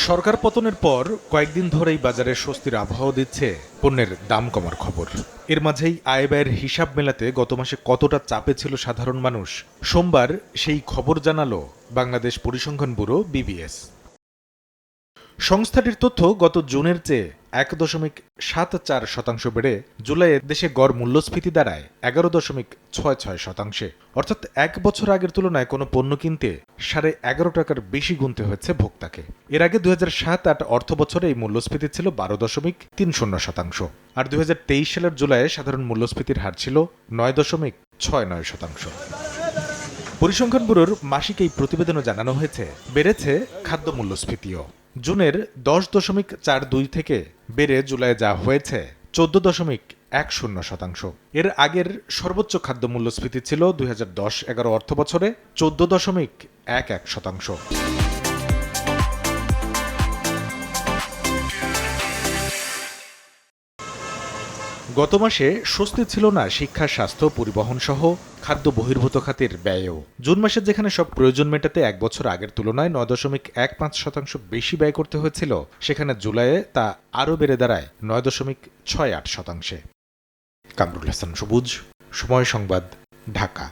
সরকার পতনের পর কয়েকদিন ধরেই বাজারে স্বস্তির আবহাওয়া দিচ্ছে পণ্যের দাম কমার খবর। এর মাঝেই আয় ব্যয়ের হিসাব মেলাতে গত মাসে কতটা চাপে ছিল সাধারণ মানুষ, সোমবার সেই খবর জানালো বাংলাদেশ পরিসংখ্যান ব্যুরো বিবিএস। সংস্থাটির তথ্য গত জুনের চেয়ে ১.৭৪% বেড়ে জুলাইয়ে দেশে গড় মূল্যস্ফীতি দাঁড়ায় ১১.৬৬%। অর্থাৎ এক বছর আগের তুলনায় কোনো পণ্য কিনতে 11.৫ টাকার বেশি গুনতে হয়েছে ভোক্তাকে। এর আগে ২০০৭-৮ অর্থ বছরে এই মূল্যস্ফীতি ছিল ১২.৩০%, আর ২০২৩ সালের জুলাইয়ে সাধারণ মূল্যস্ফীতির হার ছিল ৯.৬৯%। পরিসংখ্যান ব্যুরোর মাসিক এই প্রতিবেদনে জানানো হয়েছে, বেড়েছে খাদ্য মূল্যস্ফীতিও। জুনের ১০.৪২ থেকে বেড়ে জুলাইয়ে যা হয়েছে ১৪.১০%। এর আগের সর্বোচ্চ খাদ্য মূল্যস্ফীতি ছিল ২০১০-১১ অর্থ বছরে ১৪.১১%। গত মাসে স্বস্তি ছিল না শিক্ষা, স্বাস্থ্য, পরিবহন সহ খাদ্য বহির্ভূত খাতের ব্যয়েও। জুন মাসে যেখানে সব প্রয়োজন মেটাতে এক বছর আগের তুলনায় ৯.১৫% বেশি ব্যয় করতে হয়েছিল, সেখানে জুলাইয়ে তা আরও বেড়ে দাঁড়ায় ৯.৬৮%। কামরুল হাসান সবুজ, সময় সংবাদ, ঢাকা।